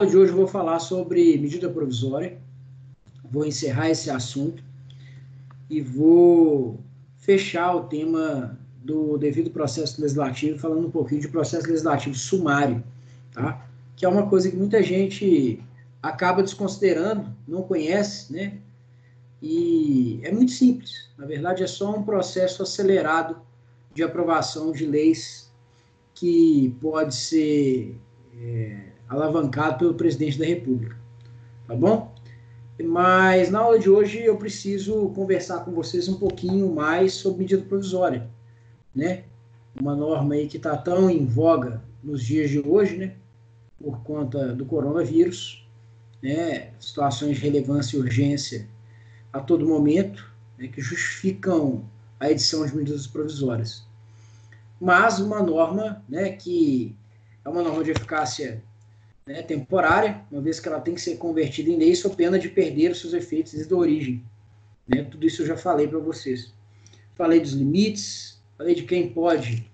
De hoje eu vou falar sobre medida provisória, vou encerrar esse assunto e vou fechar o tema do devido processo legislativo, falando um pouquinho de processo legislativo sumário, tá? Que é uma coisa que muita gente acaba desconsiderando, não conhece, né? E é muito simples, na verdade é só um processo acelerado de aprovação de leis que pode ser alavancado pelo presidente da República, tá bom? Mas na aula de hoje eu preciso conversar com vocês um pouquinho mais sobre medida provisória, né? Uma norma aí que está tão em voga nos dias de hoje, né? Por conta do coronavírus, né? Situações de relevância e urgência a todo momento, né? Que justificam a edição de medidas provisórias. Mas uma norma, né? Que é uma norma de eficácia, né, temporária, uma vez que ela tem que ser convertida em lei, sob pena de perder os seus efeitos desde a origem. Né? Tudo isso eu já falei para vocês. Falei dos limites, falei de quem pode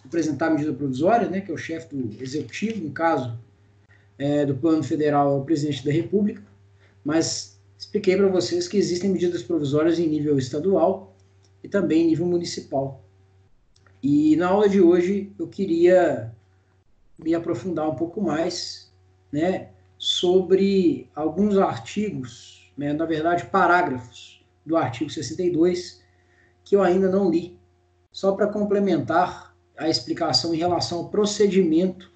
apresentar a medida provisória, né, que é o chefe do executivo, no caso do plano federal, é o presidente da República, mas expliquei para vocês que existem medidas provisórias em nível estadual e também em nível municipal. E na aula de hoje eu queria me aprofundar um pouco mais, né, sobre alguns artigos, né, na verdade parágrafos do artigo 62, que eu ainda não li, só para complementar a explicação em relação ao procedimento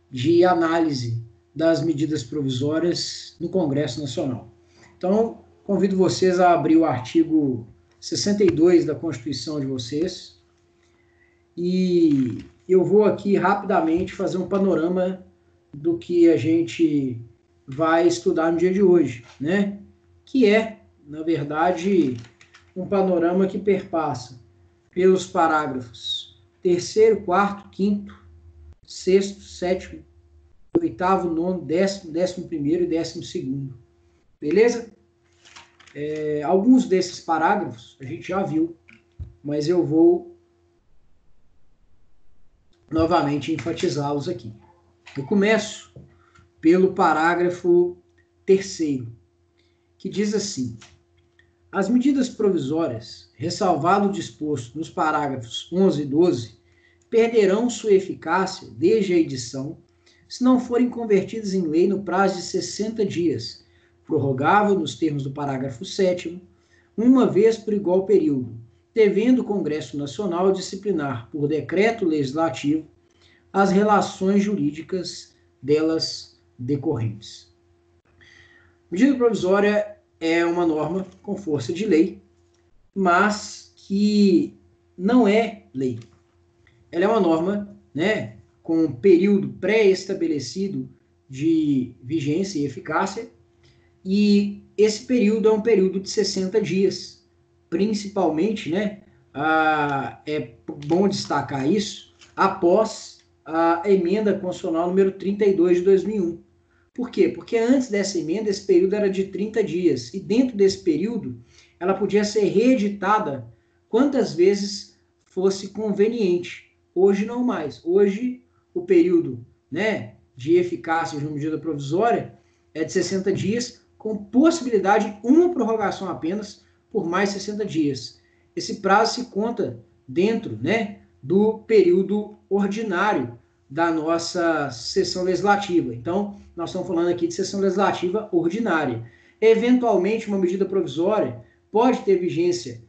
de análise das medidas provisórias no Congresso Nacional. Então, convido vocês a abrir o artigo 62 da Constituição de vocês, e eu vou aqui rapidamente fazer um panorama do que a gente vai estudar no dia de hoje, né? Que é, na verdade, um panorama que perpassa pelos parágrafos 3º, 4º, 5º, 6º, 7º, 8º, 9º, 10º, 11º e 12º. Beleza? Alguns desses parágrafos a gente já viu, mas eu vou novamente enfatizá-los aqui. Eu começo pelo parágrafo 3º, que diz assim: as medidas provisórias, ressalvado o disposto nos parágrafos 11 e 12, perderão sua eficácia desde a edição, se não forem convertidas em lei no prazo de 60 dias, prorrogável nos termos do parágrafo 7º, uma vez por igual período, devendo o Congresso Nacional disciplinar por decreto legislativo as relações jurídicas delas decorrentes. Medida provisória é uma norma com força de lei, mas que não é lei. Ela é uma norma, né, com um período pré-estabelecido de vigência e eficácia, e esse período é um período de 60 dias, principalmente, né, é bom destacar isso, após a emenda constitucional número 32 de 2001. Por quê? Porque antes dessa emenda, esse período era de 30 dias, e dentro desse período, ela podia ser reeditada quantas vezes fosse conveniente. Hoje não mais. Hoje, o período, né, de eficácia de uma medida provisória é de 60 dias, com possibilidade de uma prorrogação apenas por mais 60 dias. Esse prazo se conta dentro, né, do período ordinário da nossa sessão legislativa. Então, nós estamos falando aqui de sessão legislativa ordinária. Eventualmente, uma medida provisória pode ter vigência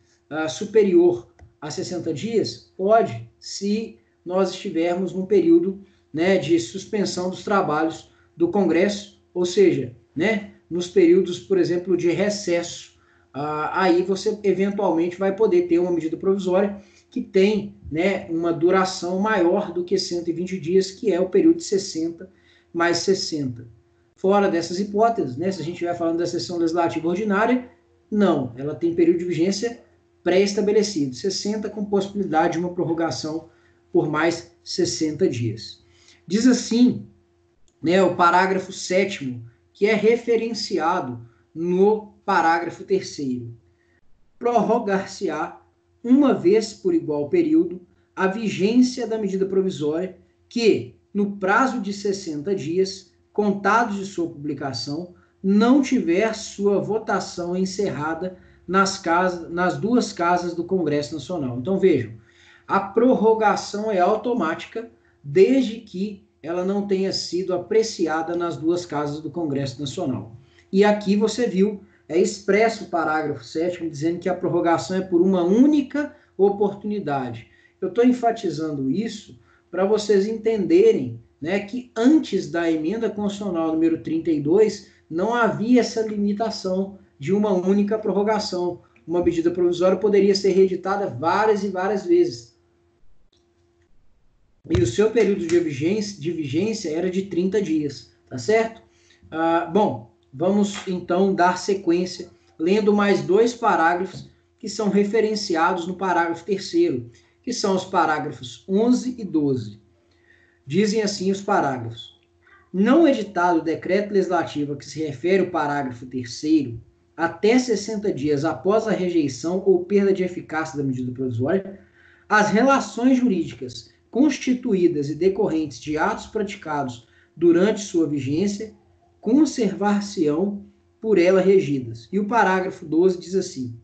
superior a 60 dias? Pode, se nós estivermos num período, né, de suspensão dos trabalhos do Congresso, ou seja, né, nos períodos, por exemplo, de recesso. Aí você eventualmente vai poder ter uma medida provisória que tem, né, uma duração maior do que 120 dias, que é o período de 60 mais 60. Fora dessas hipóteses, né, se a gente estiver falando da sessão legislativa ordinária, não, ela tem período de vigência pré-estabelecido, 60 com possibilidade de uma prorrogação por mais 60 dias. Diz assim, né, o parágrafo 7º, que é referenciado no parágrafo 3º. Prorrogar-se-á, uma vez por igual período, a vigência da medida provisória que, no prazo de 60 dias, contados de sua publicação, não tiver sua votação encerrada nas duas casas do Congresso Nacional. Então, vejam, a prorrogação é automática, desde que ela não tenha sido apreciada nas duas casas do Congresso Nacional. E aqui você viu, é expresso o parágrafo 7º, dizendo que a prorrogação é por uma única oportunidade. Eu estou enfatizando isso para vocês entenderem, né, que antes da emenda constitucional número 32, não havia essa limitação de uma única prorrogação. Uma medida provisória poderia ser reeditada várias e várias vezes. E o seu período de vigência era de 30 dias, tá certo? Bom, vamos então dar sequência, lendo mais dois parágrafos que são referenciados no parágrafo 3º, que são os parágrafos 11 e 12. Dizem assim os parágrafos: não editado o decreto legislativo a que se refere o parágrafo 3º, até 60 dias após a rejeição ou perda de eficácia da medida provisória, as relações jurídicas constituídas e decorrentes de atos praticados durante sua vigência conservar-se-ão por ela regidas. E o parágrafo 12 diz assim: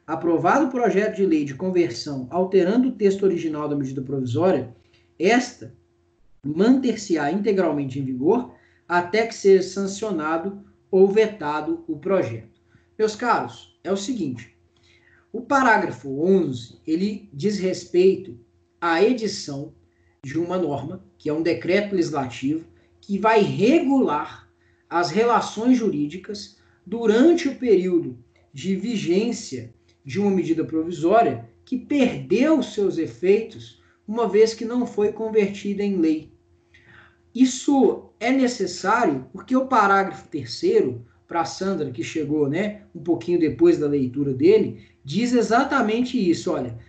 aprovado o projeto de lei de conversão alterando o texto original da medida provisória, esta manter-se-á integralmente em vigor até que seja sancionado ou vetado o projeto. Meus caros, é o seguinte, o parágrafo 11, ele diz respeito à edição de uma norma, que é um decreto legislativo, que vai regular as relações jurídicas durante o período de vigência de uma medida provisória que perdeu seus efeitos uma vez que não foi convertida em lei. Isso é necessário porque o parágrafo 3º, para a Sandra, que chegou, né, um pouquinho depois da leitura dele, diz exatamente isso, olha,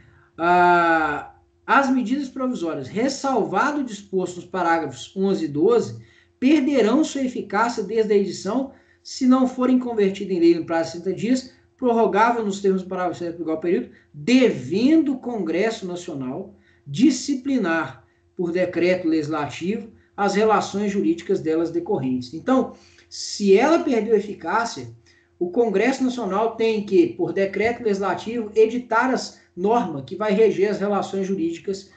as medidas provisórias, ressalvado o disposto nos parágrafos 11 e 12, perderão sua eficácia desde a edição se não forem convertidas em lei no prazo de 60 dias, prorrogável nos termos do parágrafo 7 do igual período, devendo o Congresso Nacional disciplinar por decreto legislativo as relações jurídicas delas decorrentes. Então, se ela perdeu eficácia, o Congresso Nacional tem que, por decreto legislativo, editar as normas que vai reger as relações jurídicas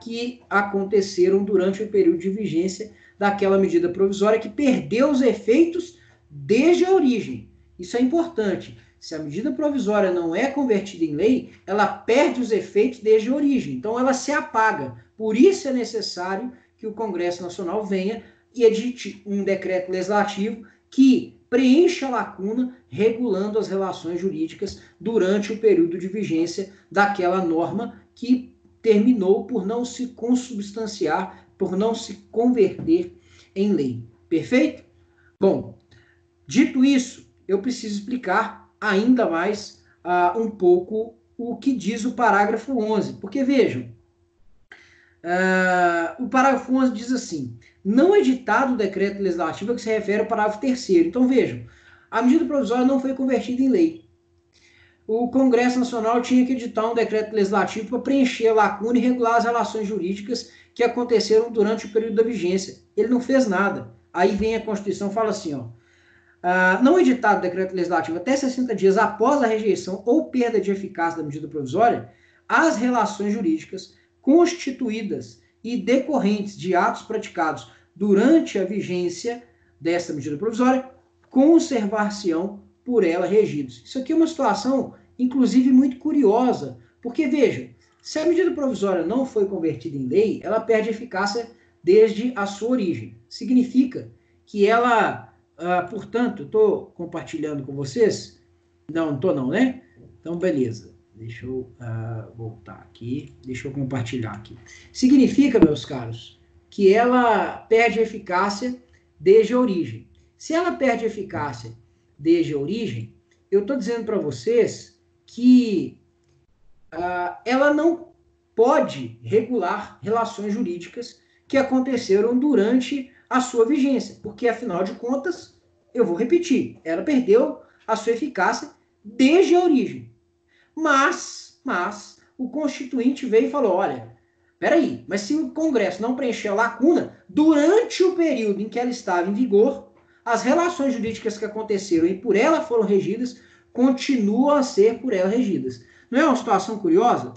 que aconteceram durante o período de vigência daquela medida provisória que perdeu os efeitos desde a origem. Isso é importante. Se a medida provisória não é convertida em lei, ela perde os efeitos desde a origem. Então, ela se apaga. Por isso é necessário que o Congresso Nacional venha e edite um decreto legislativo que preencha a lacuna regulando as relações jurídicas durante o período de vigência daquela norma que terminou por não se consubstanciar, por não se converter em lei. Perfeito? Bom, dito isso, eu preciso explicar ainda mais um pouco o que diz o parágrafo 11, porque vejam, o parágrafo 11 diz assim: não editado o decreto legislativo a que se refere ao parágrafo 3º. Então vejam, a medida provisória não foi convertida em lei. O Congresso Nacional tinha que editar um decreto legislativo para preencher a lacuna e regular as relações jurídicas que aconteceram durante o período da vigência. Ele não fez nada. Aí vem a Constituição e fala assim, ó, não editado o decreto legislativo até 60 dias após a rejeição ou perda de eficácia da medida provisória, as relações jurídicas constituídas e decorrentes de atos praticados durante a vigência desta medida provisória conservar-se-ão por ela regidos. Isso aqui é uma situação, inclusive, muito curiosa, porque, vejam, se a medida provisória não foi convertida em lei, ela perde eficácia desde a sua origem. Significa que ela, portanto, estou compartilhando com vocês? Não estou não, né? Então, beleza. Deixa eu voltar aqui, deixa eu compartilhar aqui. Significa, meus caros, que ela perde eficácia desde a origem. Se ela perde eficácia desde a origem, eu estou dizendo para vocês que ela não pode regular relações jurídicas que aconteceram durante a sua vigência, porque, afinal de contas, eu vou repetir, ela perdeu a sua eficácia desde a origem. Mas o Constituinte veio e falou, olha, Peraí, mas se o Congresso não preencher a lacuna, durante o período em que ela estava em vigor, as relações jurídicas que aconteceram e por ela foram regidas, continuam a ser por ela regidas. Não é uma situação curiosa?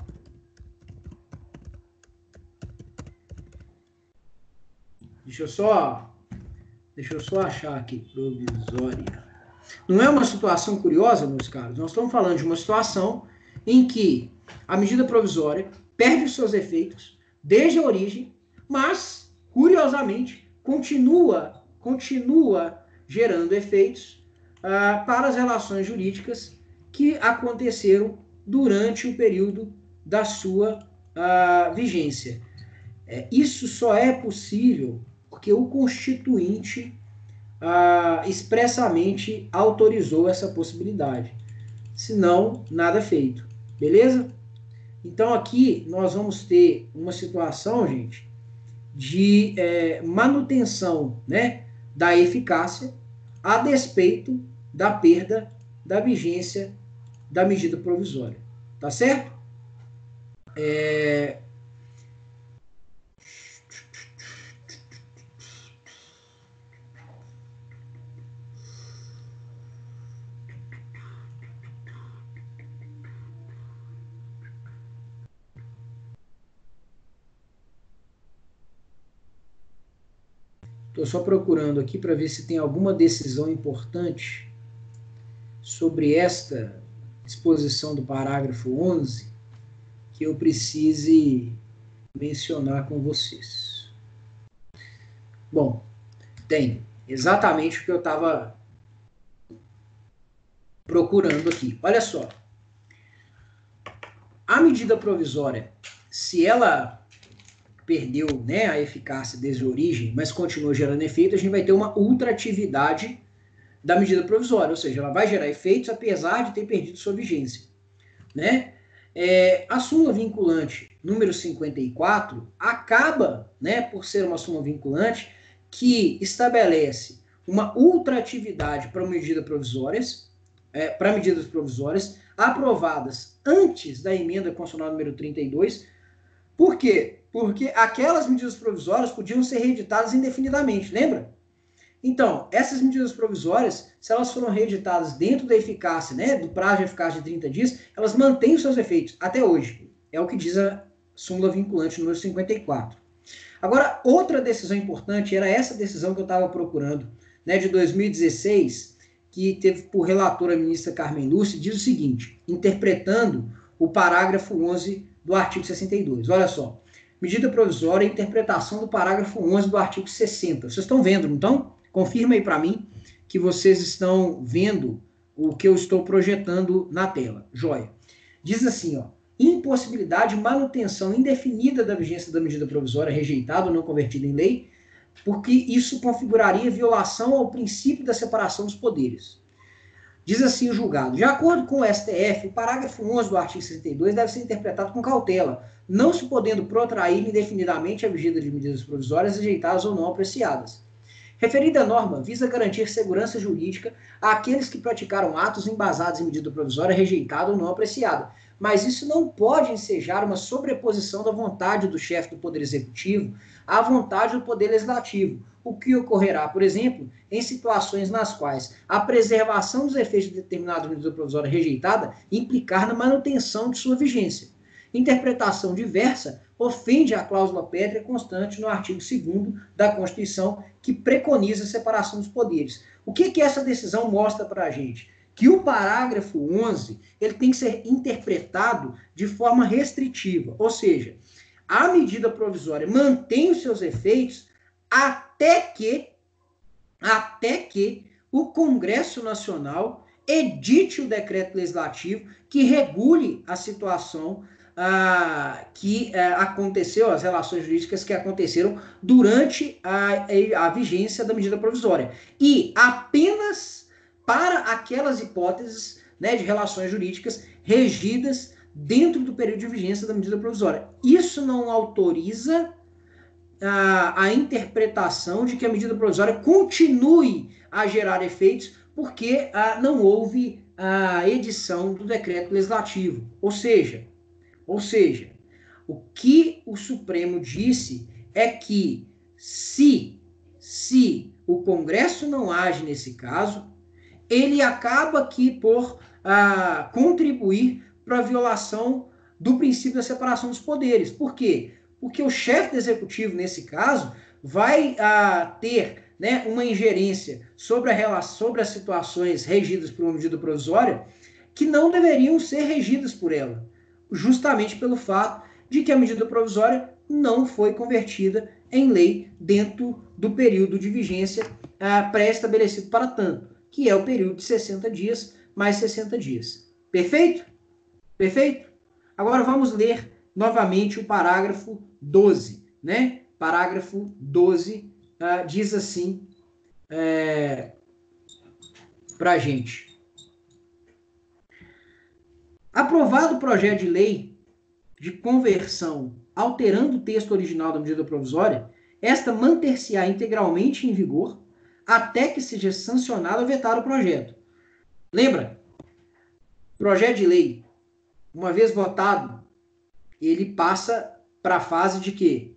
Deixa eu só achar aqui, provisória. Não é uma situação curiosa, meus caros? Nós estamos falando de uma situação em que a medida provisória perde os seus efeitos desde a origem, mas, curiosamente, continua gerando efeitos para as relações jurídicas que aconteceram durante o período da sua vigência. Isso só é possível porque o Constituinte expressamente autorizou essa possibilidade. Senão, nada feito. Beleza? Então, aqui nós vamos ter uma situação, gente, de manutenção, né, da eficácia a despeito da perda da vigência da medida provisória. Tá certo? Estou só procurando aqui para ver se tem alguma decisão importante sobre esta exposição do parágrafo 11 que eu precise mencionar com vocês. Bom, tem exatamente o que eu estava procurando aqui. Olha só. A medida provisória, se ela perdeu, né, a eficácia desde a origem, mas continua gerando efeito, a gente vai ter uma ultratividade da medida provisória, ou seja, ela vai gerar efeitos apesar de ter perdido sua vigência, né? A súmula vinculante número 54 acaba, né, por ser uma súmula vinculante que estabelece uma ultratividade para medidas provisórias aprovadas antes da emenda constitucional número 32. Por quê? Porque aquelas medidas provisórias podiam ser reeditadas indefinidamente, lembra? Então, essas medidas provisórias, se elas foram reeditadas dentro da eficácia, né, do prazo de eficácia de 30 dias, elas mantêm os seus efeitos até hoje. É o que diz a súmula vinculante número 54. Agora, outra decisão importante era essa decisão que eu estava procurando, né, de 2016, que teve por relatora a ministra Carmen Lúcia, diz o seguinte, interpretando o parágrafo 11 do artigo 62. Olha só, medida provisória e interpretação do parágrafo 11 do artigo 60. Vocês estão vendo, não estão? Confirma aí para mim que vocês estão vendo o que eu estou projetando na tela. Joia. Diz assim, ó, impossibilidade de manutenção indefinida da vigência da medida provisória rejeitada ou não convertida em lei, porque isso configuraria violação ao princípio da separação dos poderes. Diz assim o julgado, de acordo com o STF, o parágrafo 11 do artigo 62 deve ser interpretado com cautela, não se podendo protrair indefinidamente a vigência de medidas provisórias rejeitadas ou não apreciadas. Referida norma visa garantir segurança jurídica àqueles que praticaram atos embasados em medida provisória rejeitada ou não apreciada, mas isso não pode ensejar uma sobreposição da vontade do chefe do Poder Executivo à vontade do Poder Legislativo, o que ocorrerá, por exemplo, em situações nas quais a preservação dos efeitos de determinada medida provisória rejeitada implicar na manutenção de sua vigência. Interpretação diversa ofende a cláusula pétrea constante no artigo 2º da Constituição, que preconiza a separação dos poderes. O que essa decisão mostra para a gente? Que o parágrafo 11 ele tem que ser interpretado de forma restritiva, ou seja, a medida provisória mantém os seus efeitos até que o Congresso Nacional edite o decreto legislativo que regule a situação que aconteceu, as relações jurídicas que aconteceram durante a vigência da medida provisória. E apenas para aquelas hipóteses, né, de relações jurídicas regidas dentro do período de vigência da medida provisória. Isso não autoriza a interpretação de que a medida provisória continue a gerar efeitos porque não houve a edição do decreto legislativo. Ou seja, O que o Supremo disse é que se o Congresso não age nesse caso, ele acaba aqui por contribuir para a violação do princípio da separação dos poderes. Por quê? Porque o chefe do executivo, nesse caso, vai ter, né, uma ingerência sobre as situações regidas por uma medida provisória que não deveriam ser regidas por ela, justamente pelo fato de que a medida provisória não foi convertida em lei dentro do período de vigência pré-estabelecido para tanto, que é o período de 60 dias mais 60 dias. Perfeito? Perfeito? Agora vamos ler novamente o parágrafo 12, né? Parágrafo 12 diz assim para a gente. Aprovado o projeto de lei de conversão alterando o texto original da medida provisória, esta manter-se-á integralmente em vigor até que seja sancionado ou vetado o projeto. Lembra? Projeto de lei, uma vez votado, ele passa para a fase de quê?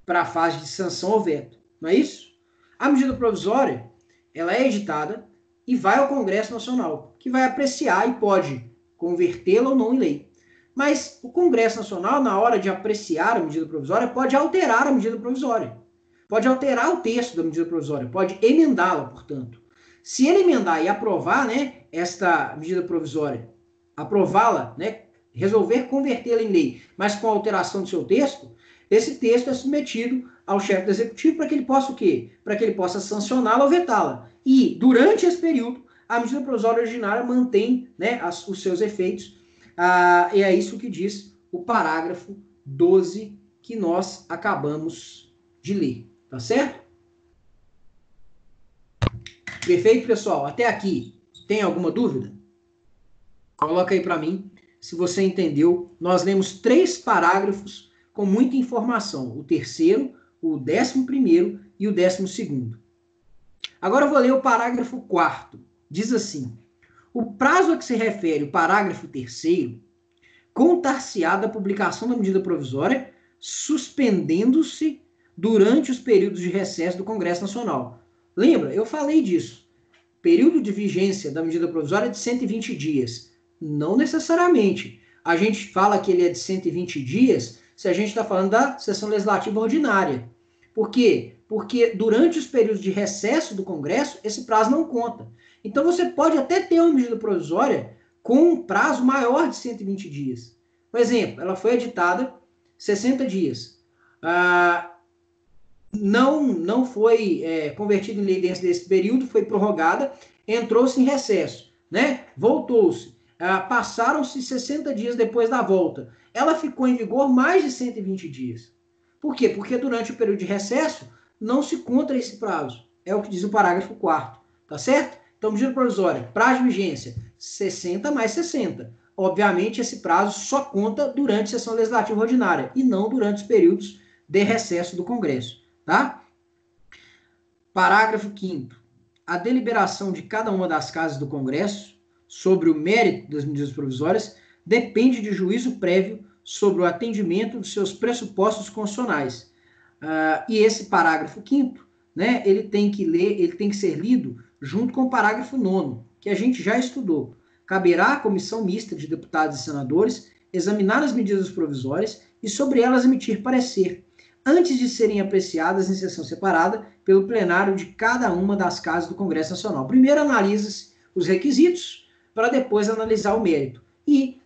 Para a fase de sanção ou veto. Não é isso? A medida provisória, ela é editada e vai ao Congresso Nacional, que vai apreciar e pode convertê-la ou não em lei. Mas o Congresso Nacional, na hora de apreciar a medida provisória, pode alterar a medida provisória. Pode alterar o texto da medida provisória, pode emendá-la, portanto. Se ele emendar e aprovar, né, esta medida provisória, aprová-la, né, resolver convertê-la em lei, mas com alteração do seu texto, esse texto é submetido ao chefe do executivo para que ele possa o quê? Para que ele possa sancioná-la ou vetá-la. E, durante esse período, a medida provisória originária mantém, né, os seus efeitos. E é isso que diz o parágrafo 12 que nós acabamos de ler. Tá certo? Perfeito, pessoal? Até aqui, tem alguma dúvida? Coloca aí para mim se você entendeu. Nós lemos 3 parágrafos com muita informação. O terceiro, o 11º e o 12º. Agora eu vou ler o parágrafo 4º. Diz assim: o prazo a que se refere o parágrafo 3º contar-se-á da publicação da medida provisória, suspendendo-se durante os períodos de recesso do Congresso Nacional. Lembra? Eu falei disso. Período de vigência da medida provisória é de 120 dias. Não necessariamente. A gente fala que ele é de 120 dias se a gente está falando da sessão legislativa ordinária. Por quê? Porque durante os períodos de recesso do Congresso, esse prazo não conta. Então você pode até ter uma medida provisória com um prazo maior de 120 dias. Por exemplo, ela foi editada 60 dias. Não foi convertida em lei dentro desse período, foi prorrogada, entrou-se em recesso, né? Voltou-se. Passaram-se 60 dias depois da volta. Ela ficou em vigor mais de 120 dias. Por quê? Porque durante o período de recesso não se conta esse prazo. É o que diz o parágrafo 4º. Tá certo? Então, medida provisória, prazo de vigência, 60 mais 60. Obviamente, esse prazo só conta durante a sessão legislativa ordinária e não durante os períodos de recesso do Congresso. Tá? Parágrafo 5º. A deliberação de cada uma das casas do Congresso sobre o mérito das medidas provisórias depende de juízo prévio sobre o atendimento dos seus pressupostos constitucionais. E esse parágrafo 5º, né, ele tem que ser lido junto com o parágrafo 9º, que a gente já estudou. Caberá à comissão mista de deputados e senadores examinar as medidas provisórias e sobre elas emitir parecer, antes de serem apreciadas em sessão separada pelo plenário de cada uma das casas do Congresso Nacional. Primeiro analisa-se os requisitos, para depois analisar o mérito. E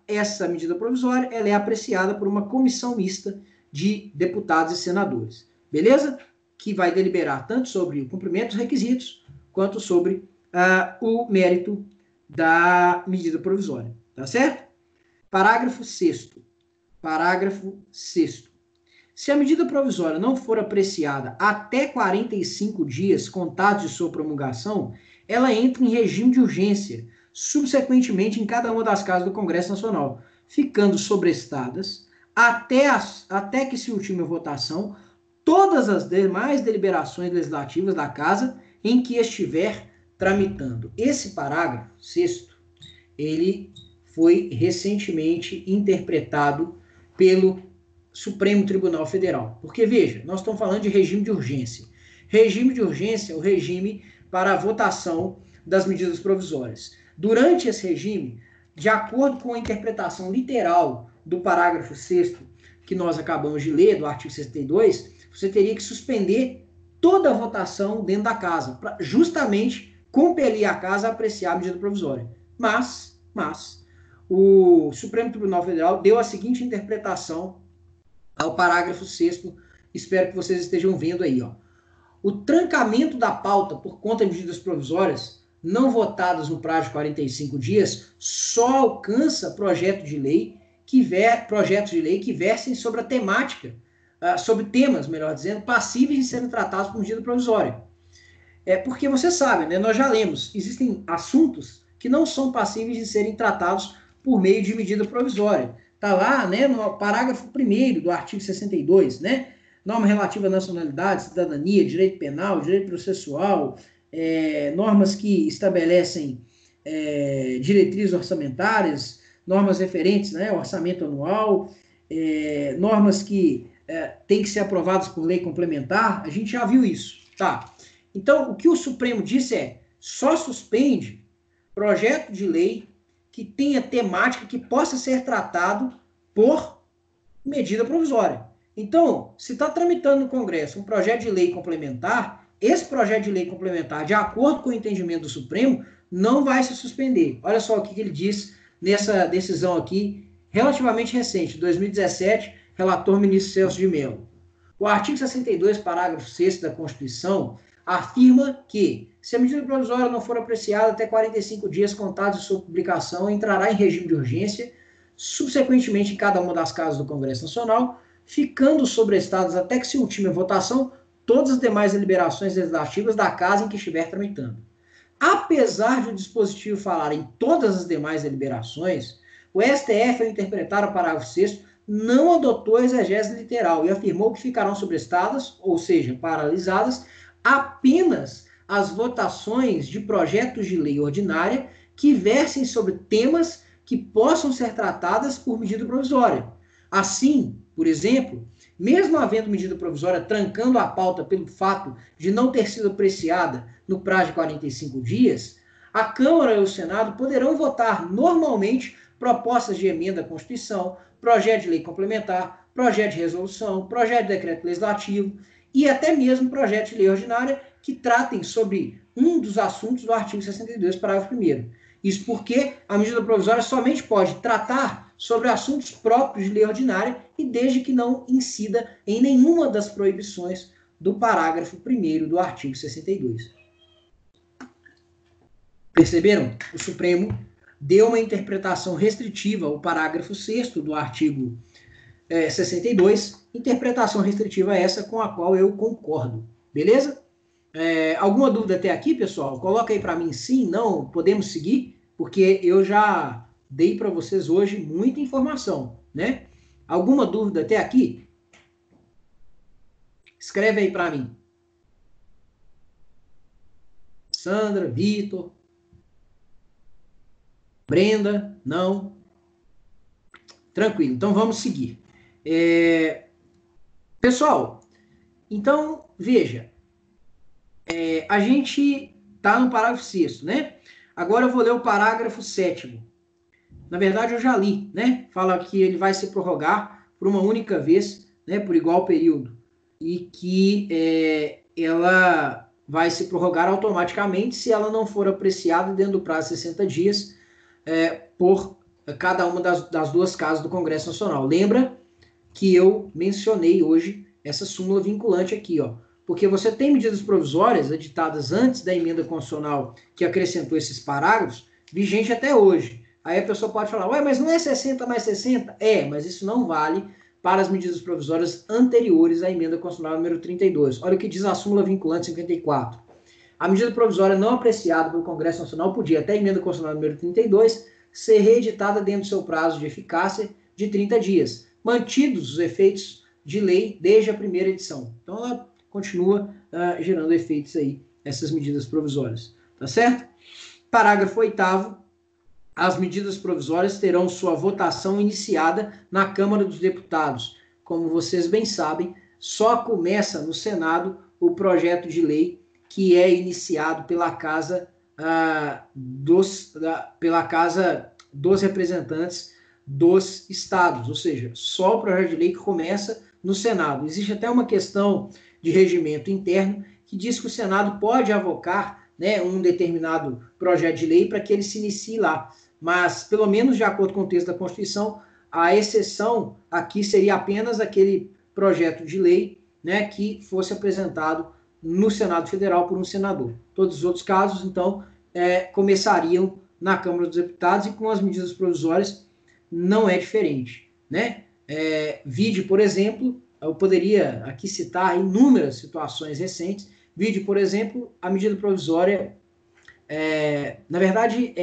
essa medida provisória ela é apreciada por uma comissão mista de deputados e senadores. Beleza? Que vai deliberar tanto sobre o cumprimento dos requisitos, quanto sobre o mérito da medida provisória. Tá certo? Parágrafo 6º. Parágrafo 6º. Se a medida provisória não for apreciada até 45 dias contados de sua promulgação, ela entra em regime de urgência, subsequentemente em cada uma das casas do Congresso Nacional, ficando sobrestadas até que se ultime a votação todas as demais deliberações legislativas da casa em que estiver tramitando. Esse parágrafo 6º, ele foi recentemente interpretado pelo Supremo Tribunal Federal. Porque, veja, nós estamos falando de regime de urgência. Regime de urgência é o regime para a votação das medidas provisórias. Durante esse regime, de acordo com a interpretação literal do parágrafo 6º que nós acabamos de ler, do artigo 62, você teria que suspender toda a votação dentro da casa, para justamente compelir a casa a apreciar a medida provisória. Mas, o Supremo Tribunal Federal deu a seguinte interpretação ao parágrafo 6º, espero que vocês estejam vendo aí, ó. O trancamento da pauta por conta de medidas provisórias não votadas no prazo de 45 dias só alcança projetos de lei que versem sobre a temática, sobre temas, melhor dizendo, passíveis de serem tratados por medida provisória. Porque você sabe, né, nós já lemos, existem assuntos que não são passíveis de serem tratados por meio de medida provisória. Está lá, né, no parágrafo 1º do artigo 62, né? Norma relativa à nacionalidade, cidadania, direito penal, direito processual, normas que estabelecem diretrizes orçamentárias, normas referentes, né, ao orçamento anual, normas que têm que ser aprovadas por lei complementar. A gente já viu isso, tá? Então, o que o Supremo disse só suspende projeto de lei que tenha temática que possa ser tratado por medida provisória. Então, se está tramitando no Congresso um projeto de lei complementar, esse projeto de lei complementar, de acordo com o entendimento do Supremo, não vai se suspender. Olha só o que ele diz nessa decisão aqui, relativamente recente, 2017, relator ministro Celso de Mello. O artigo 62, parágrafo 6º da Constituição, afirma que, se a medida provisória não for apreciada até 45 dias contados de sua publicação, entrará em regime de urgência, subsequentemente em cada uma das casas do Congresso Nacional, ficando sobrestadas até que se ultime a votação todas as demais deliberações legislativas da casa em que estiver tramitando. Apesar de o dispositivo falar em todas as demais deliberações, o STF, ao interpretar o parágrafo 6º, não adotou a exegese literal e afirmou que ficarão sobrestadas, ou seja, paralisadas, apenas as votações de projetos de lei ordinária que versem sobre temas que possam ser tratadas por medida provisória. Assim, por exemplo, mesmo havendo medida provisória trancando a pauta pelo fato de não ter sido apreciada no prazo de 45 dias, a Câmara e o Senado poderão votar normalmente propostas de emenda à Constituição, projeto de lei complementar, projeto de resolução, projeto de decreto legislativo e até mesmo projeto de lei ordinária que tratem sobre um dos assuntos do artigo 62, parágrafo 1º. Isso porque a medida provisória somente pode tratar sobre assuntos próprios de lei ordinária e desde que não incida em nenhuma das proibições do parágrafo 1º do artigo 62. Perceberam? O Supremo deu uma interpretação restritiva ao parágrafo 6º do artigo 62, interpretação restritiva essa com a qual eu concordo. Beleza? Alguma dúvida até aqui, pessoal? Coloca aí para mim sim, não, podemos seguir, porque eu já dei para vocês hoje muita informação, né? Alguma dúvida até aqui? Escreve aí para mim. Sandra, Vitor, Brenda, não? Tranquilo, então vamos seguir. Pessoal, então, veja, a gente está no parágrafo 6º, né? Agora eu vou ler o parágrafo 7º. Na verdade, eu já li, né? Fala que ele vai se prorrogar por uma única vez, né? Por igual período. E que ela vai se prorrogar automaticamente se ela não for apreciada dentro do prazo de 60 dias por cada uma das duas casas do Congresso Nacional. Lembra que eu mencionei hoje essa súmula vinculante aqui, ó. Porque você tem medidas provisórias editadas antes da emenda constitucional que acrescentou esses parágrafos, vigente até hoje. Aí a pessoa pode falar, ué, mas não é 60 mais 60? Mas isso não vale para as medidas provisórias anteriores à emenda constitucional número 32. Olha o que diz a súmula vinculante 54. A medida provisória não apreciada pelo Congresso Nacional podia, até a emenda constitucional número 32, ser reeditada dentro do seu prazo de eficácia de 30 dias, mantidos os efeitos de lei desde a primeira edição. Então, ela continua gerando efeitos aí, essas medidas provisórias. Tá certo? Parágrafo 8º. As medidas provisórias terão sua votação iniciada na Câmara dos Deputados, como vocês bem sabem, só começa no Senado o projeto de lei que é iniciado pela Casa dos Representantes dos Estados, ou seja, só o projeto de lei que começa no Senado. Existe até uma questão de regimento interno que diz que o Senado pode avocar, né, um determinado projeto de lei para que ele se inicie lá, mas, pelo menos de acordo com o texto da Constituição, a exceção aqui seria apenas aquele projeto de lei, né, que fosse apresentado no Senado Federal por um senador. Todos os outros casos, então, começariam na Câmara dos Deputados, e com as medidas provisórias não é diferente, né? Vide, por exemplo, eu poderia aqui citar inúmeras situações recentes. Vide, por exemplo, a medida provisória, na verdade,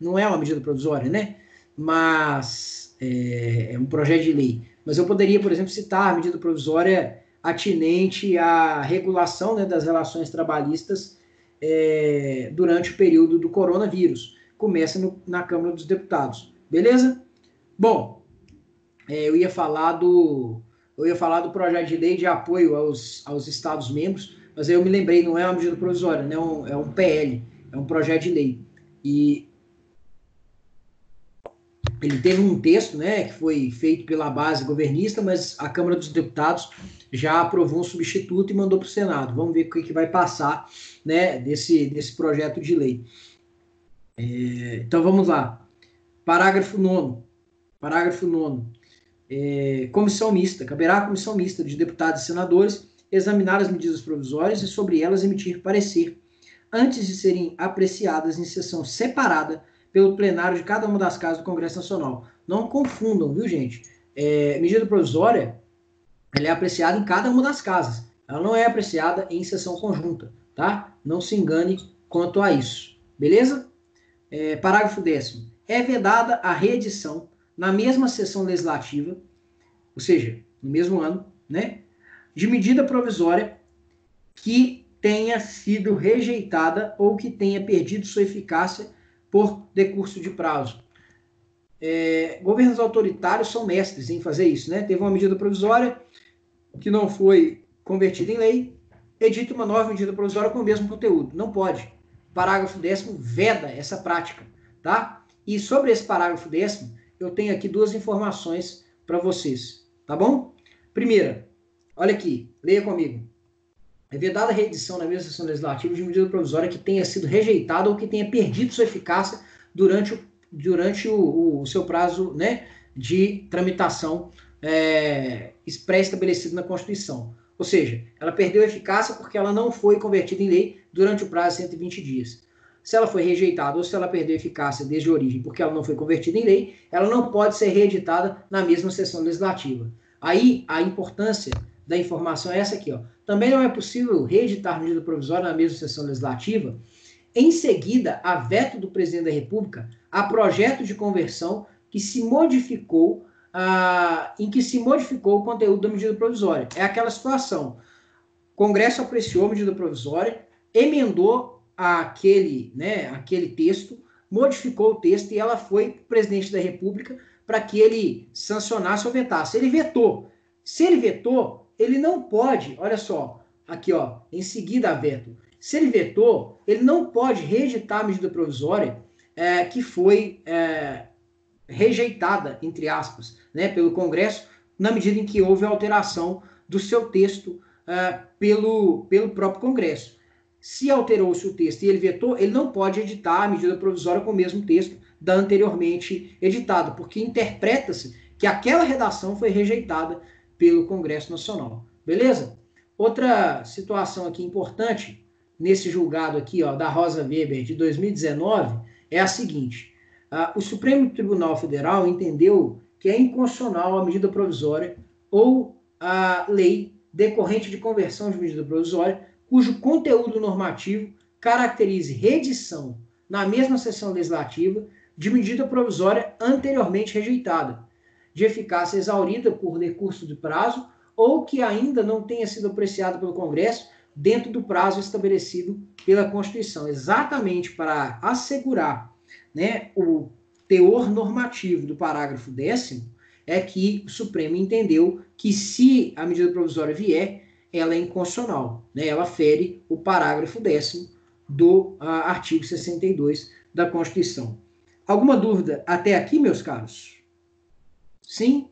não é uma medida provisória, né? Mas é um projeto de lei. Mas eu poderia, por exemplo, citar a medida provisória atinente à regulação, né, das relações trabalhistas durante o período do coronavírus. Começa na Câmara dos Deputados. Beleza? Bom, eu ia falar do projeto de lei de apoio aos Estados-membros, mas aí eu me lembrei, não é uma medida provisória, né? É um PL, é um projeto de lei. E ele teve um texto, né, que foi feito pela base governista, mas a Câmara dos Deputados já aprovou um substituto e mandou para o Senado. Vamos ver o que vai passar, né, desse projeto de lei. Então vamos lá. Parágrafo 9º. Comissão mista. Caberá à comissão mista de deputados e senadores examinar as medidas provisórias e sobre elas emitir parecer, antes de serem apreciadas em sessão separada pelo plenário de cada uma das casas do Congresso Nacional. Não confundam, viu, gente? Medida provisória, ela é apreciada em cada uma das casas. Ela não é apreciada em sessão conjunta, tá? Não se engane quanto a isso. Beleza? Parágrafo 10º. É vedada a reedição na mesma sessão legislativa, ou seja, no mesmo ano, né, de medida provisória que tenha sido rejeitada ou que tenha perdido sua eficácia por decurso de prazo. Governos autoritários são mestres em fazer isso, né? Teve uma medida provisória que não foi convertida em lei, edita uma nova medida provisória com o mesmo conteúdo. Não pode. Parágrafo 10º veda essa prática, tá? E sobre esse parágrafo 10º, eu tenho aqui duas informações para vocês, tá bom? Primeira, olha aqui, leia comigo. É vedada a reedição na mesma sessão legislativa de medida provisória que tenha sido rejeitada ou que tenha perdido sua eficácia durante o seu prazo, né, de tramitação pré-estabelecido na Constituição. Ou seja, ela perdeu a eficácia porque ela não foi convertida em lei durante o prazo de 120 dias. Se ela foi rejeitada ou se ela perdeu eficácia desde a origem porque ela não foi convertida em lei, ela não pode ser reeditada na mesma sessão legislativa. Aí, a importância da informação é essa aqui, ó. Também não é possível reeditar medida provisória na mesma sessão legislativa em seguida a veto do presidente da República a projeto de conversão que se modificou, em que se modificou o conteúdo da medida provisória. É aquela situação. O Congresso apreciou a medida provisória, emendou aquele texto, modificou o texto e ela foi para o presidente da República para que ele sancionasse ou vetasse. Ele vetou. Se ele vetou, ele não pode, olha só, aqui ó, em seguida a veto. Se ele vetou, ele não pode reeditar a medida provisória que foi rejeitada, entre aspas, né, pelo Congresso, na medida em que houve alteração do seu texto pelo próprio Congresso. Se alterou-se o texto e ele vetou, ele não pode editar a medida provisória com o mesmo texto da anteriormente editada, porque interpreta-se que aquela redação foi rejeitada pelo Congresso Nacional. Beleza? Outra situação aqui importante, nesse julgado aqui, ó, da Rosa Weber de 2019, é a seguinte. O Supremo Tribunal Federal entendeu que é inconstitucional a medida provisória ou a lei decorrente de conversão de medida provisória cujo conteúdo normativo caracterize reedição na mesma sessão legislativa de medida provisória anteriormente rejeitada, de eficácia exaurida por decurso de prazo ou que ainda não tenha sido apreciada pelo Congresso dentro do prazo estabelecido pela Constituição, exatamente para assegurar, né, o teor normativo do parágrafo 10º, é que o Supremo entendeu que se a medida provisória vier, ela é inconstitucional, né? Ela fere o parágrafo 10º do artigo 62 da Constituição. Alguma dúvida até aqui, meus caros? Sim?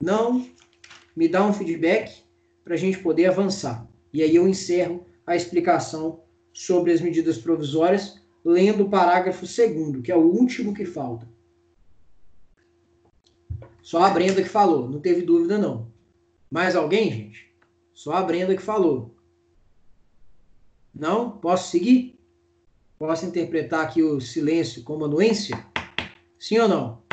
Não? Me dá um feedback para a gente poder avançar. E aí eu encerro a explicação sobre as medidas provisórias, lendo o parágrafo 2º, que é o último que falta. Só a Brenda que falou, não teve dúvida não. Mais alguém, gente? Só a Brenda que falou. Não? Posso seguir? Posso interpretar aqui o silêncio como anuência? Sim ou não?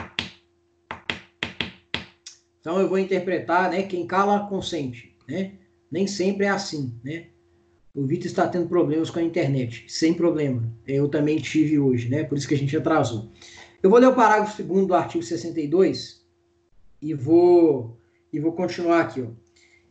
Então eu vou interpretar, né? Quem cala, consente, né? Nem sempre é assim, né? O Vitor está tendo problemas com a internet. Sem problema. Eu também tive hoje, né? Por isso que a gente atrasou. Eu vou ler o parágrafo 2º do artigo 62 e vou continuar aqui, ó.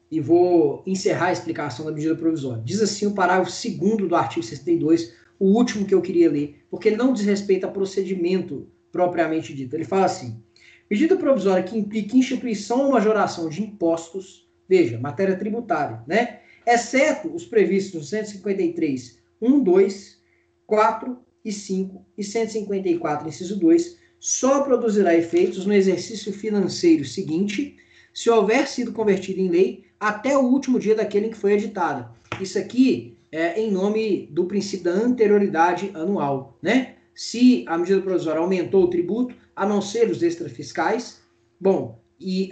E vou encerrar a explicação da medida provisória. Diz assim o parágrafo 2º do artigo 62, o último que eu queria ler, porque ele não diz respeito a procedimento propriamente dito. Ele fala assim: medida provisória que implique instituição ou majoração de impostos, veja, matéria tributária, né? Exceto os previstos no 153, 1, 2, 4 e 5 e 154, inciso 2, só produzirá efeitos no exercício financeiro seguinte, se houver sido convertido em lei até o último dia daquele em que foi editada. Isso aqui é em nome do princípio da anterioridade anual, né? Se a medida provisória aumentou o tributo, a não ser os extrafiscais, bom, e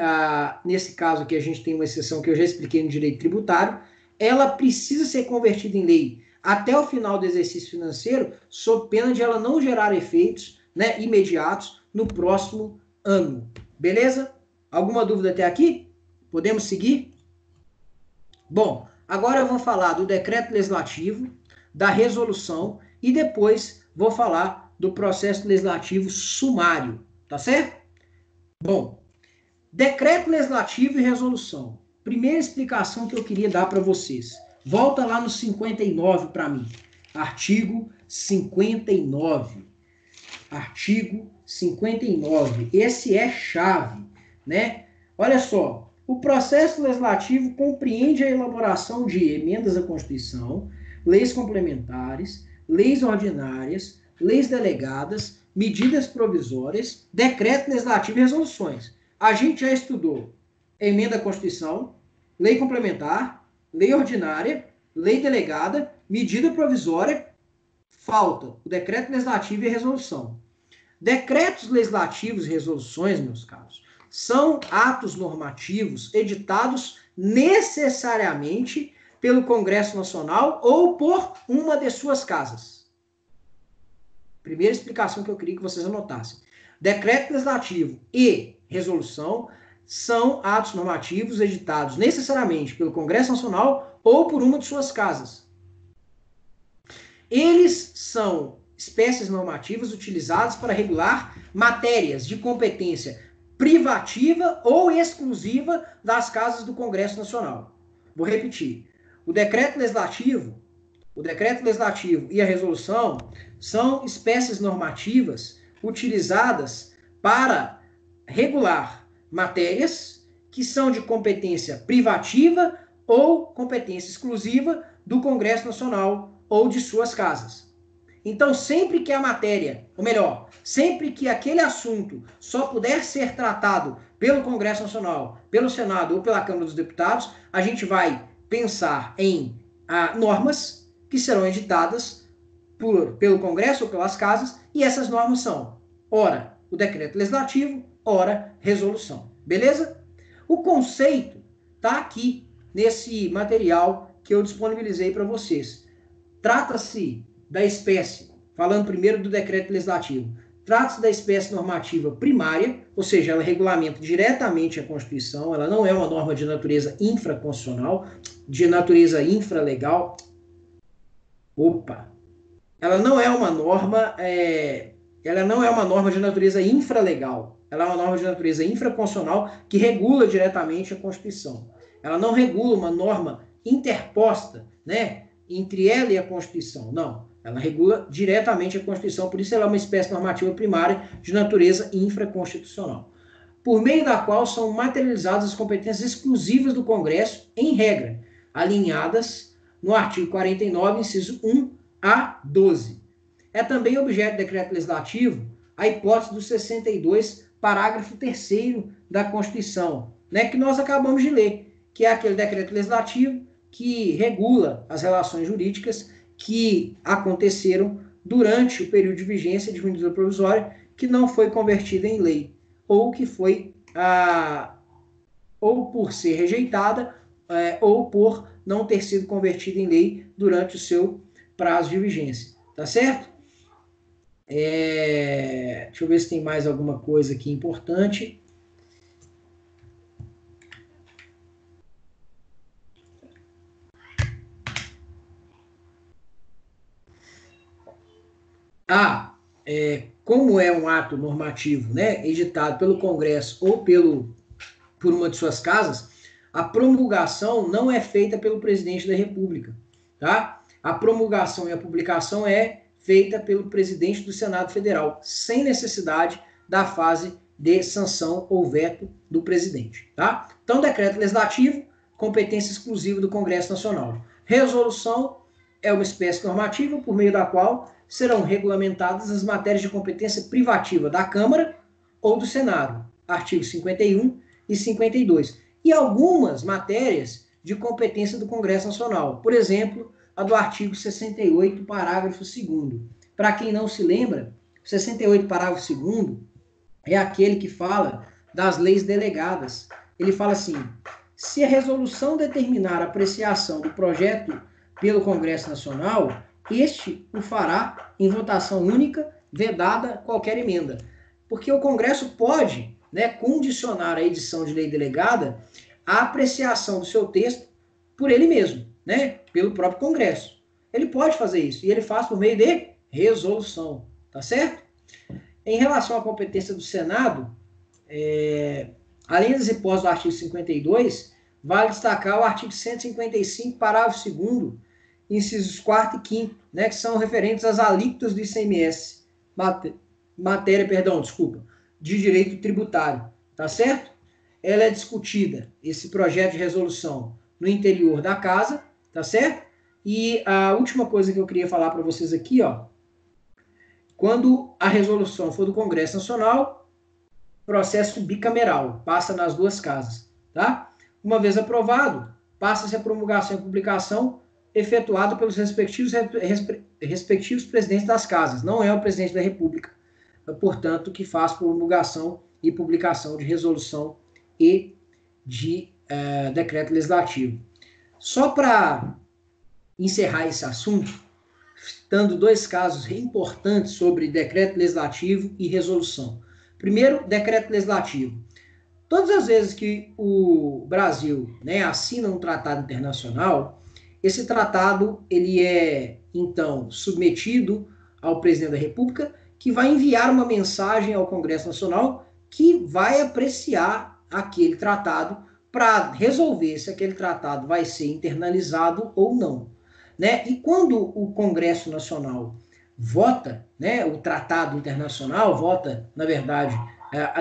nesse caso aqui a gente tem uma exceção que eu já expliquei no direito tributário, ela precisa ser convertida em lei até o final do exercício financeiro, sob pena de ela não gerar efeitos, né, imediatos no próximo ano. Beleza? Alguma dúvida até aqui? Podemos seguir? Bom, agora eu vou falar do decreto legislativo, da resolução e depois vou falar do processo legislativo sumário, tá certo? Bom, decreto legislativo e resolução. Primeira explicação que eu queria dar para vocês. Volta lá no 59 para mim. Artigo 59. Artigo 59. Esse é chave, né? Olha só, o processo legislativo compreende a elaboração de emendas à Constituição, leis complementares, leis ordinárias, leis delegadas, medidas provisórias, decreto legislativo e resoluções. A gente já estudou emenda à Constituição, lei complementar, lei ordinária, lei delegada, medida provisória, falta o decreto legislativo e a resolução. Decretos legislativos e resoluções, meus caros, são atos normativos editados necessariamente pelo Congresso Nacional ou por uma de suas casas. Primeira explicação que eu queria que vocês anotassem. Decreto legislativo e resolução são atos normativos editados necessariamente pelo Congresso Nacional ou por uma de suas casas. Eles são espécies normativas utilizadas para regular matérias de competência privativa ou exclusiva das casas do Congresso Nacional. Vou repetir. O decreto legislativo e a resolução são espécies normativas utilizadas para regular matérias que são de competência privativa ou competência exclusiva do Congresso Nacional ou de suas casas. Então, sempre que a matéria, ou melhor, sempre que aquele assunto só puder ser tratado pelo Congresso Nacional, pelo Senado ou pela Câmara dos Deputados, a gente vai pensar em normas que serão editadas pelo Congresso ou pelas casas, e essas normas são, ora, o decreto legislativo, ora, resolução. Beleza? O conceito está aqui nesse material que eu disponibilizei para vocês. Trata-se da espécie, falando primeiro do decreto legislativo, trata-se da espécie normativa primária, ou seja, ela regulamenta diretamente a Constituição, ela não é uma norma de natureza infraconstitucional, de natureza infralegal. Ela não é uma norma, de natureza infralegal, ela é uma norma de natureza infraconstitucional que regula diretamente a Constituição. Ela não regula uma norma interposta, né, entre ela e a Constituição, não. Ela regula diretamente a Constituição, por isso ela é uma espécie normativa primária de natureza infraconstitucional. por meio da qual são materializadas as competências exclusivas do Congresso, em regra, alinhadas no artigo 49, inciso 1 a 12. É também objeto do decreto legislativo a hipótese do 62, parágrafo 3º da Constituição, né, que nós acabamos de ler, que é aquele decreto legislativo que regula as relações jurídicas que aconteceram durante o período de vigência de medida provisória que não foi convertida em lei, ou que foi, ou por ser rejeitada, ou por não ter sido convertida em lei durante o seu prazo de vigência. Tá certo? Deixa eu ver se tem mais alguma coisa aqui importante. Como é um ato normativo, né, editado pelo Congresso ou por uma de suas casas, a promulgação não é feita pelo presidente da República. Tá? A promulgação e a publicação é feita pelo presidente do Senado Federal, sem necessidade da fase de sanção ou veto do presidente. Tá? Então, decreto legislativo, competência exclusiva do Congresso Nacional. Resolução é uma espécie normativa por meio da qual serão regulamentadas as matérias de competência privativa da Câmara ou do Senado, artigo 51 e 52, e algumas matérias de competência do Congresso Nacional, por exemplo, a do artigo 68, parágrafo 2º. Para quem não se lembra, 68, parágrafo 2º, é aquele que fala das leis delegadas. Ele fala assim: se a resolução determinar a apreciação do projeto pelo Congresso Nacional, este o fará em votação única, vedada qualquer emenda. Porque o Congresso pode, né, condicionar a edição de lei delegada à apreciação do seu texto por ele mesmo, né, pelo próprio Congresso. Ele pode fazer isso, e ele faz por meio de resolução, tá certo? Em relação à competência do Senado, além das hipóteses do artigo 52, vale destacar o artigo 155, parágrafo 2º, incisos 4º e 5º, né, que são referentes às alíquotas do ICMS, de direito tributário, tá certo? Ela é discutida, esse projeto de resolução, no interior da casa, tá certo? E a última coisa que eu queria falar para vocês aqui, ó, quando a resolução for do Congresso Nacional, processo bicameral, passa nas duas casas, tá? Uma vez aprovado, passa-se a promulgação e publicação efetuado pelos respectivos presidentes das casas. Não é o presidente da República, portanto, que faz promulgação e publicação de resolução e de decreto legislativo. Só para encerrar esse assunto, dando dois casos importantes sobre decreto legislativo e resolução. Primeiro, decreto legislativo. Todas as vezes que o Brasil, né, assina um tratado internacional, esse tratado ele é, então, submetido ao presidente da República, que vai enviar uma mensagem ao Congresso Nacional que vai apreciar aquele tratado para resolver se aquele tratado vai ser internalizado ou não. Né? E quando o Congresso Nacional vota, né, o tratado internacional, vota, na verdade,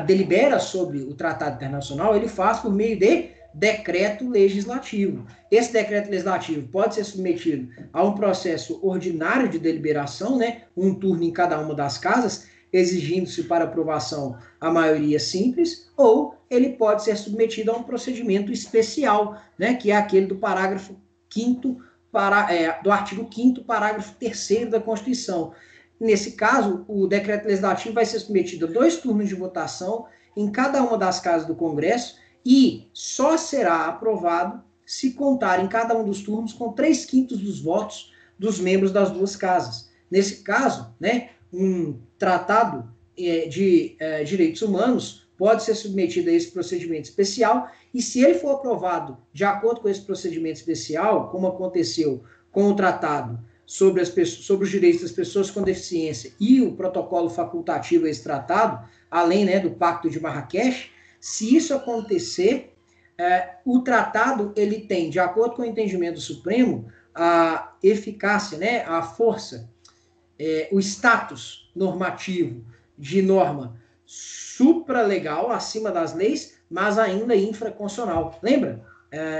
delibera sobre o tratado internacional, ele faz por meio de decreto legislativo. Esse decreto legislativo pode ser submetido a um processo ordinário de deliberação, né, um turno em cada uma das casas, exigindo-se para aprovação a maioria simples, ou ele pode ser submetido a um procedimento especial, né, que é aquele do parágrafo 5º, do artigo 5º, parágrafo 3º da Constituição. Nesse caso, o decreto legislativo vai ser submetido a 2 turnos de votação em cada uma das casas do Congresso e só será aprovado se contar em cada um dos turnos com 3/5 dos votos dos membros das duas casas. Nesse caso, né, um tratado de direitos humanos pode ser submetido a esse procedimento especial e se ele for aprovado de acordo com esse procedimento especial, como aconteceu com o tratado sobre os direitos das pessoas com deficiência e o protocolo facultativo a esse tratado, além, né, do Pacto de Marrakech, se isso acontecer, o tratado ele tem, de acordo com o entendimento do Supremo, a eficácia, né, a força, o status normativo de norma supralegal, acima das leis, mas ainda infraconstitucional. Lembra?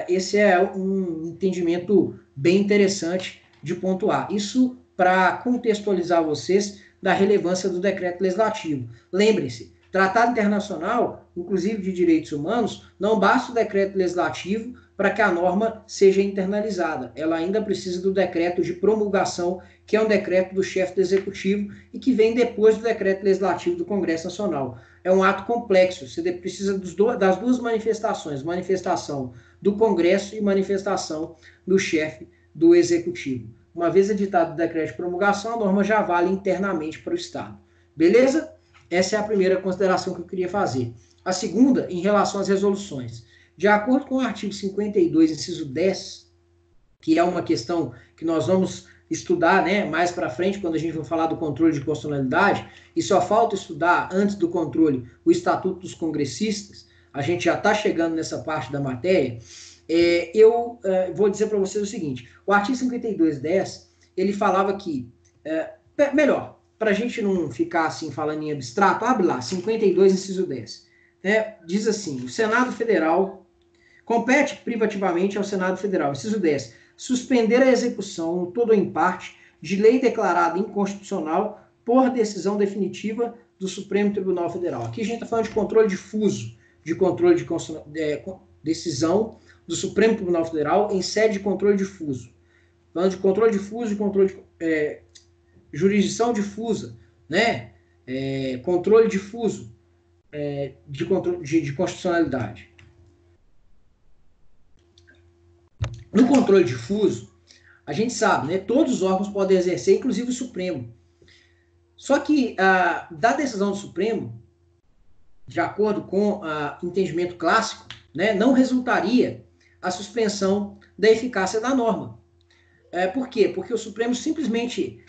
Esse é um entendimento bem interessante de pontuar. Isso para contextualizar vocês da relevância do decreto legislativo. Lembre-se, tratado internacional, inclusive de direitos humanos, não basta o decreto legislativo para que a norma seja internalizada. Ela ainda precisa do decreto de promulgação, que é um decreto do chefe do executivo e que vem depois do decreto legislativo do Congresso Nacional. É um ato complexo, você precisa das duas manifestações, manifestação do Congresso e manifestação do chefe do executivo. Uma vez editado o decreto de promulgação, a norma já vale internamente para o Estado. Beleza? Essa é a primeira consideração que eu queria fazer. A segunda, em relação às resoluções. De acordo com o artigo 52, inciso 10, que é uma questão que nós vamos estudar, né, mais para frente, quando a gente for falar do controle de constitucionalidade, e só falta estudar, antes do controle, o Estatuto dos Congressistas, a gente já está chegando nessa parte da matéria. Eu vou dizer para vocês o seguinte, o artigo 52.10, ele falava que, melhor, para a gente não ficar assim falando em abstrato, abre lá, 52, inciso 10. Diz assim, o Senado Federal compete privativamente ao Senado Federal, inciso 10, suspender a execução, no todo ou em parte, de lei declarada inconstitucional por decisão definitiva do Supremo Tribunal Federal. Aqui a gente está falando de controle difuso, de controle de decisão do Supremo Tribunal Federal em sede de controle difuso. Falando de controle difuso e controle de jurisdição difusa, né? Controle difuso de constitucionalidade. No controle difuso, a gente sabe, né? Todos os órgãos podem exercer, inclusive o Supremo. Só que da decisão do Supremo, de acordo com o entendimento clássico, né, não resultaria a suspensão da eficácia da norma. Por quê? Porque o Supremo simplesmente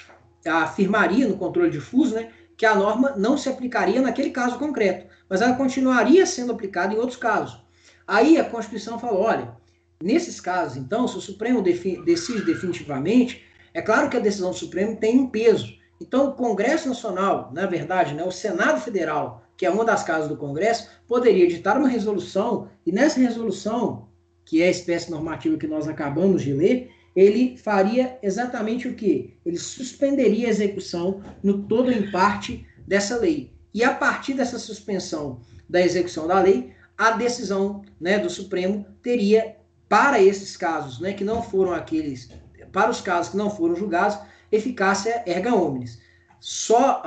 afirmaria no controle difuso, né, que a norma não se aplicaria naquele caso concreto, mas ela continuaria sendo aplicada em outros casos. Aí a Constituição falou, olha, nesses casos, então, se o Supremo decide definitivamente, é claro que a decisão do Supremo tem um peso. Então, o Congresso Nacional, na verdade, né, o Senado Federal, que é uma das casas do Congresso, poderia editar uma resolução, e nessa resolução, que é a espécie normativa que nós acabamos de ler, ele faria exatamente o quê? Ele suspenderia a execução no todo ou em parte dessa lei. E a partir dessa suspensão da execução da lei, a decisão, né, do Supremo teria, para esses casos, né, que não foram aqueles, para os casos que não foram julgados, eficácia erga omnes. Só,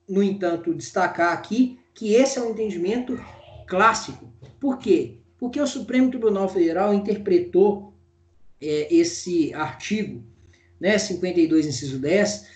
no entanto, destacar aqui que esse é um entendimento clássico. Por quê? Porque o Supremo Tribunal Federal interpretou esse artigo, né, 52, inciso 10,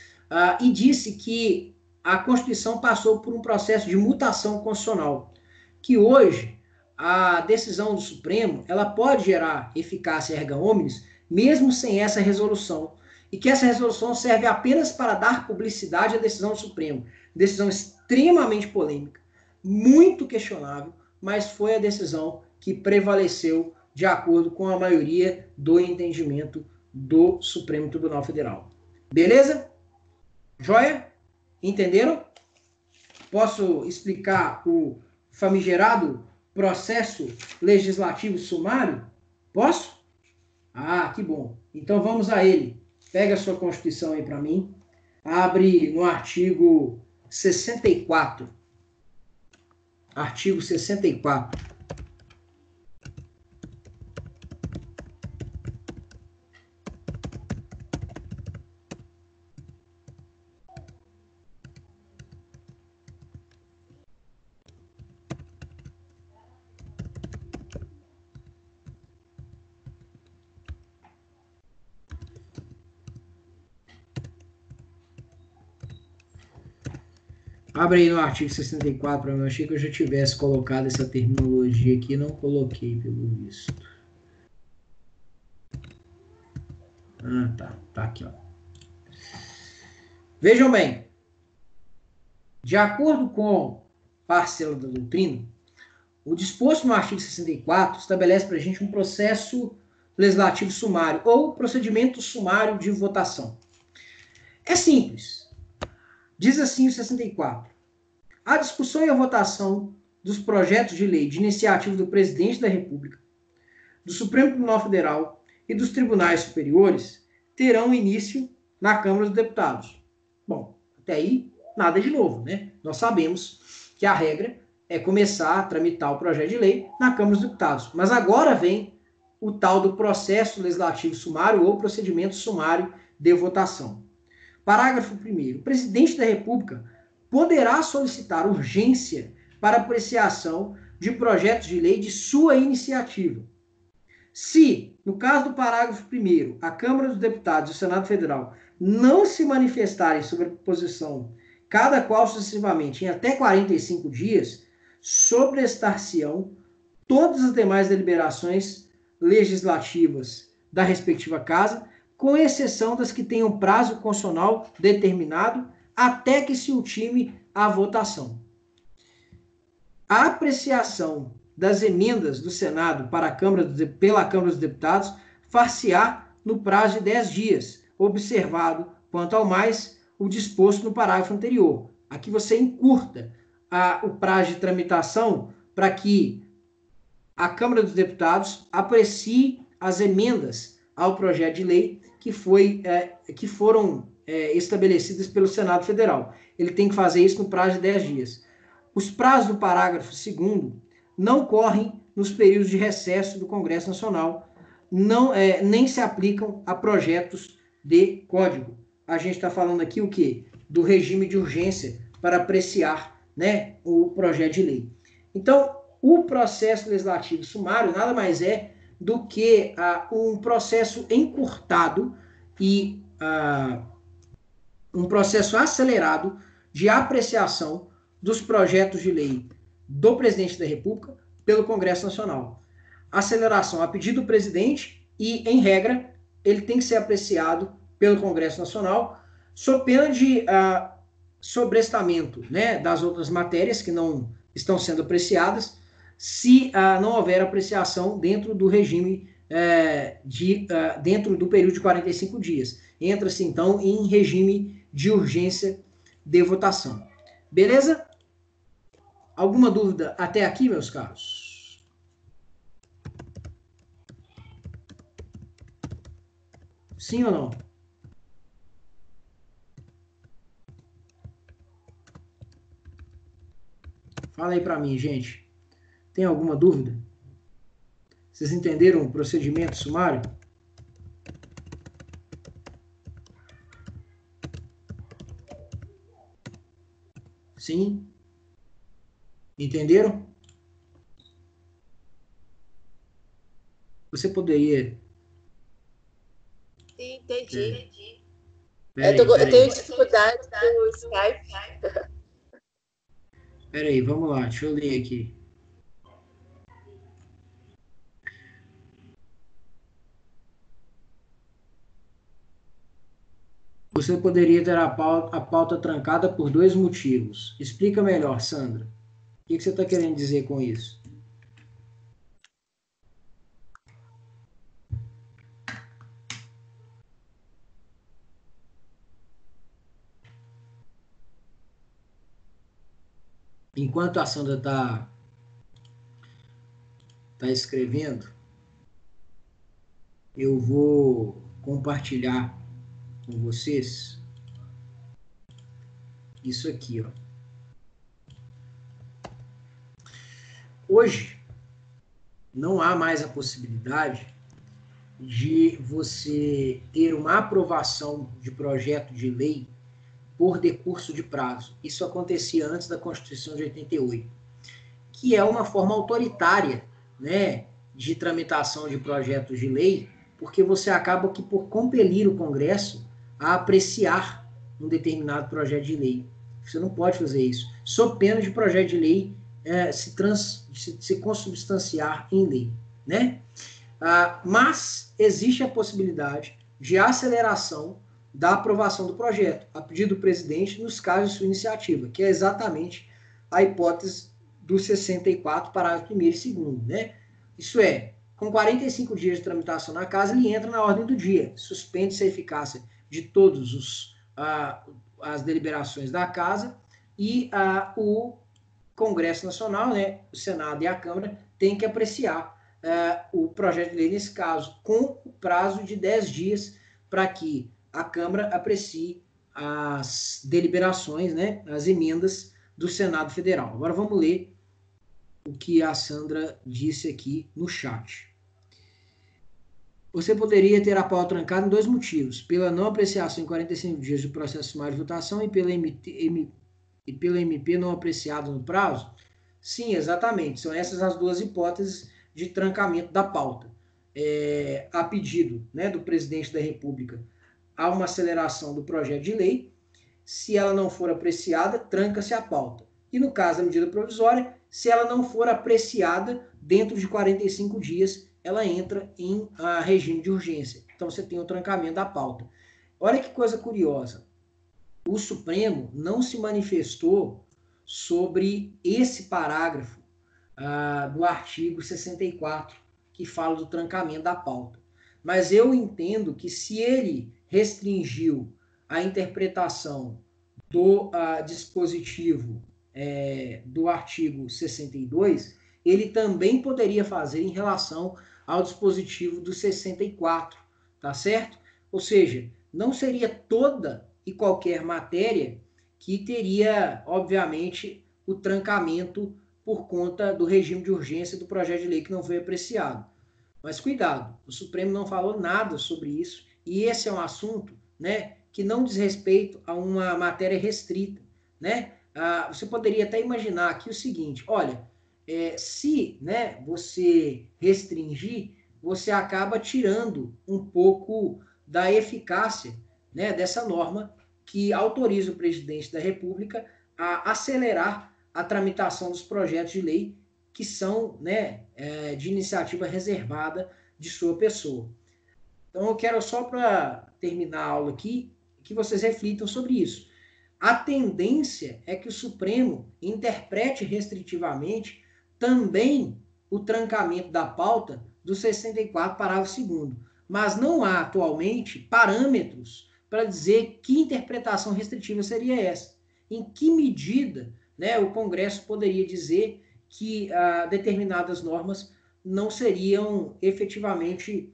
e disse que a Constituição passou por um processo de mutação constitucional, que hoje a decisão do Supremo ela pode gerar eficácia erga omnes, mesmo sem essa resolução, e que essa resolução serve apenas para dar publicidade à decisão do Supremo. Decisão extremamente polêmica, muito questionável, mas foi a decisão que prevaleceu de acordo com a maioria do entendimento do Supremo Tribunal Federal. Beleza? Joia? Entenderam? Posso explicar o famigerado processo legislativo sumário? Posso? Que bom. Então vamos a ele. Pega a sua Constituição aí para mim. Abre no artigo 64. Artigo 64. Abre aí no artigo 64 para mim. Eu achei que eu já tivesse colocado essa terminologia aqui, não coloquei, pelo visto. Tá. Tá aqui, ó. Vejam bem. De acordo com parcela da doutrina, o disposto no artigo 64 estabelece para a gente um processo legislativo sumário ou procedimento sumário de votação. É simples. Diz assim o 64. A discussão e a votação dos projetos de lei de iniciativa do Presidente da República, do Supremo Tribunal Federal e dos tribunais superiores terão início na Câmara dos Deputados. Bom, até aí, nada de novo, né? Nós sabemos que a regra é começar a tramitar o projeto de lei na Câmara dos Deputados. Mas agora vem o tal do processo legislativo sumário ou procedimento sumário de votação. Parágrafo 1º. O Presidente da República poderá solicitar urgência para apreciação de projetos de lei de sua iniciativa. Se, no caso do parágrafo 1º, a Câmara dos Deputados e o Senado Federal não se manifestarem sobre a proposição, cada qual sucessivamente, em até 45 dias, sobrestar-se-ão todas as demais deliberações legislativas da respectiva casa, com exceção das que tenham prazo constitucional determinado, até que se ultime a votação. A apreciação das emendas do Senado para pela Câmara dos Deputados far-se-á no prazo de 10 dias, observado, quanto ao mais, o disposto no parágrafo anterior. Aqui você encurta o prazo de tramitação para que a Câmara dos Deputados aprecie as emendas ao projeto de lei que foram estabelecidas pelo Senado Federal. Ele tem que fazer isso no prazo de 10 dias. Os prazos do parágrafo 2º não correm nos períodos de recesso do Congresso Nacional, nem se aplicam a projetos de código. A gente está falando aqui o quê? Do regime de urgência para apreciar, né, o projeto de lei. Então, o processo legislativo sumário nada mais é do que um processo encurtado e um processo acelerado de apreciação dos projetos de lei do Presidente da República pelo Congresso Nacional. Aceleração a pedido do presidente e, em regra, ele tem que ser apreciado pelo Congresso Nacional, sob pena de sobrestamento, né, das outras matérias que não estão sendo apreciadas, se não houver apreciação dentro do regime dentro do período de 45 dias. Entra-se, então, em regime de urgência de votação. Beleza? Alguma dúvida até aqui, meus caros? Sim ou não? Fala aí para mim, gente. Tem alguma dúvida? Vocês entenderam o procedimento sumário? Sim? Entenderam? Você poderia... Sim, entendi. Eu tenho dificuldade com o Skype. Peraí, vamos lá, deixa eu ler aqui. Você poderia ter a pauta trancada por 2 motivos. Explica melhor, Sandra. O que você está querendo dizer com isso? Enquanto a Sandra está escrevendo, eu vou compartilhar com vocês isso aqui, ó. Hoje, não há mais a possibilidade de você ter uma aprovação de projeto de lei por decurso de prazo. Isso acontecia antes da Constituição de 88, que é uma forma autoritária, né, de tramitação de projetos de lei, porque você acaba que por compelir o Congresso a apreciar um determinado projeto de lei. Você não pode fazer isso, sob pena de projeto de lei se consubstanciar em lei, né? Mas existe a possibilidade de aceleração da aprovação do projeto, a pedido do presidente, nos casos de sua iniciativa, que é exatamente a hipótese do 64, parágrafo 1º e 2º, né? Isso é, com 45 dias de tramitação na casa, ele entra na ordem do dia, suspende-se a eficácia de todas as deliberações da casa, e o Congresso Nacional, né, o Senado e a Câmara, tem que apreciar o projeto de lei, nesse caso, com o prazo de 10 dias, para que a Câmara aprecie as deliberações, né, as emendas do Senado Federal. Agora vamos ler o que a Sandra disse aqui no chat. Você poderia ter a pauta trancada em 2 motivos: pela não apreciação em 45 dias do processo sumário de votação e pela MP não apreciada no prazo? Sim, exatamente. São essas as 2 hipóteses de trancamento da pauta. A pedido, né, do presidente da República, há uma aceleração do projeto de lei. Se ela não for apreciada, tranca-se a pauta. E no caso da medida provisória, se ela não for apreciada dentro de 45 dias, ela entra em regime de urgência. Então você tem o trancamento da pauta. Olha que coisa curiosa. O Supremo não se manifestou sobre esse parágrafo do artigo 64, que fala do trancamento da pauta. Mas eu entendo que se ele restringiu a interpretação do dispositivo do artigo 62, ele também poderia fazer em relação ao dispositivo do 64, tá certo? Ou seja, não seria toda e qualquer matéria que teria, obviamente, o trancamento por conta do regime de urgência do projeto de lei que não foi apreciado. Mas cuidado, o Supremo não falou nada sobre isso, e esse é um assunto, né, que não diz respeito a uma matéria restrita, né? Você poderia até imaginar aqui o seguinte: olha, se, né, você restringir, você acaba tirando um pouco da eficácia, né, dessa norma que autoriza o presidente da República a acelerar a tramitação dos projetos de lei que são, né, de iniciativa reservada de sua pessoa. Então eu quero só, para terminar a aula aqui, que vocês reflitam sobre isso. A tendência é que o Supremo interprete restritivamente também o trancamento da pauta do 64, parágrafo 2º, mas não há atualmente parâmetros para dizer que interpretação restritiva seria essa. Em que medida, né, o Congresso poderia dizer que determinadas normas não seriam efetivamente,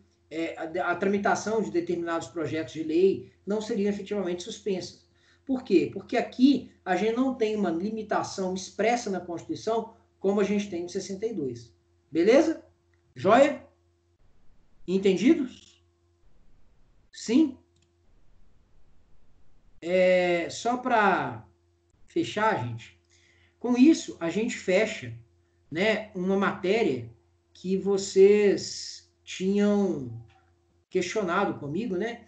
a tramitação de determinados projetos de lei não seriam efetivamente suspensas. Por quê? Porque aqui a gente não tem uma limitação expressa na Constituição como a gente tem no 62. Beleza? Joia? Entendidos? Sim? Só para fechar, gente, com isso a gente fecha, né, uma matéria que vocês tinham questionado comigo, né,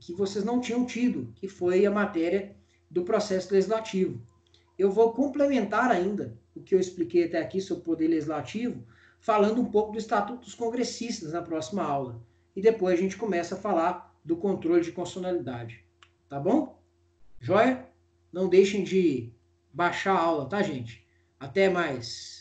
que vocês não tinham tido, que foi a matéria do processo legislativo. Eu vou complementar ainda o que eu expliquei até aqui sobre o poder legislativo, falando um pouco do Estatuto dos Congressistas na próxima aula. E depois a gente começa a falar do controle de constitucionalidade. Tá bom? Joia? Não deixem de baixar a aula, tá, gente? Até mais.